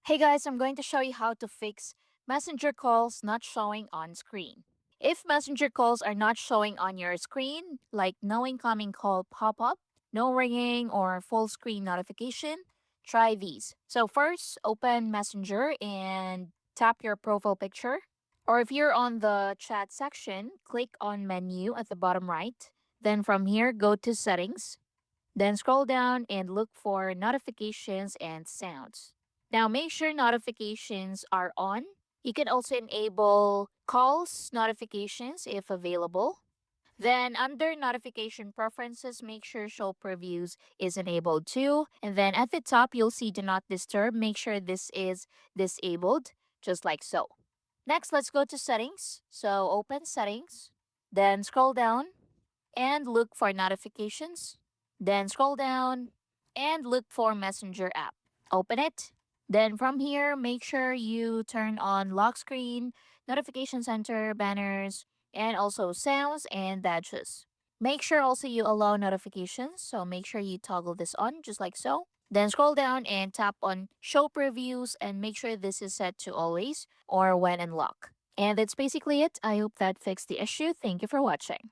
Hey guys, I'm going to show you how to fix messenger calls not showing on screen. If messenger calls are not showing on your screen, like no incoming call pop up, no ringing, or full screen notification, try these. So, first, open Messenger and tap your profile picture. Or if you're on the chat section, click on menu at the bottom right. Then from here, go to settings. Then scroll down and look for notifications and sounds. Now make sure notifications are on. You can also enable calls notifications if available. Then under notification preferences, make sure show previews is enabled too. And then at the top, you'll see do not disturb. Make sure this is disabled, just like so. Next, let's go to settings. So open settings, then scroll down and look for notifications. Then scroll down and look for Messenger app. Open it. Then from here, make sure you turn on lock screen, notification center, banners, and also sounds and badges. Make sure also you allow notifications, so make sure you toggle this on just like so. Then scroll down and tap on show previews and make sure this is set to always or when unlocked. And that's basically it. I hope that fixed the issue. Thank you for watching.